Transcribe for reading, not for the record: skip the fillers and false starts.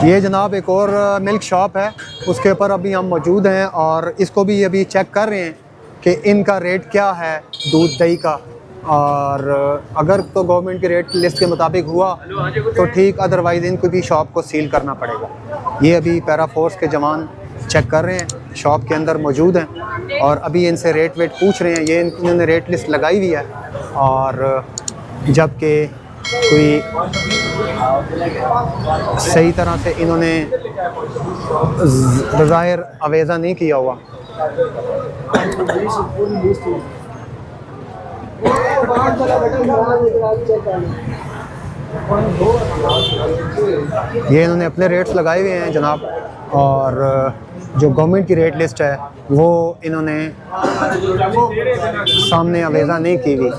ये जनाब एक और मिल्क शॉप है, उसके ऊपर अभी हम मौजूद हैं और इसको भी अभी चेक कर रहे हैं कि इनका रेट क्या है दूध दही का। और अगर तो गवर्नमेंट के रेट लिस्ट के मुताबिक हुआ तो ठीक, अदरवाइज़ इनको भी शॉप को सील करना पड़ेगा। ये अभी पैरा फोर्स के जवान चेक कर रहे हैं, शॉप के अंदर मौजूद हैं और अभी इनसे रेट वेट पूछ रहे हैं। ये इन्होंने रेट लिस्ट लगाई हुई है और जबकि कोई सही तरह से इन्होंने ज़ाहिर अवेज़ा नहीं किया हुआ। ये इन्होंने अपने रेट्स लगाए हुए हैं जनाब, और जो गवर्नमेंट की रेट लिस्ट है वो इन्होंने सामने अवेज़ा नहीं की हुई।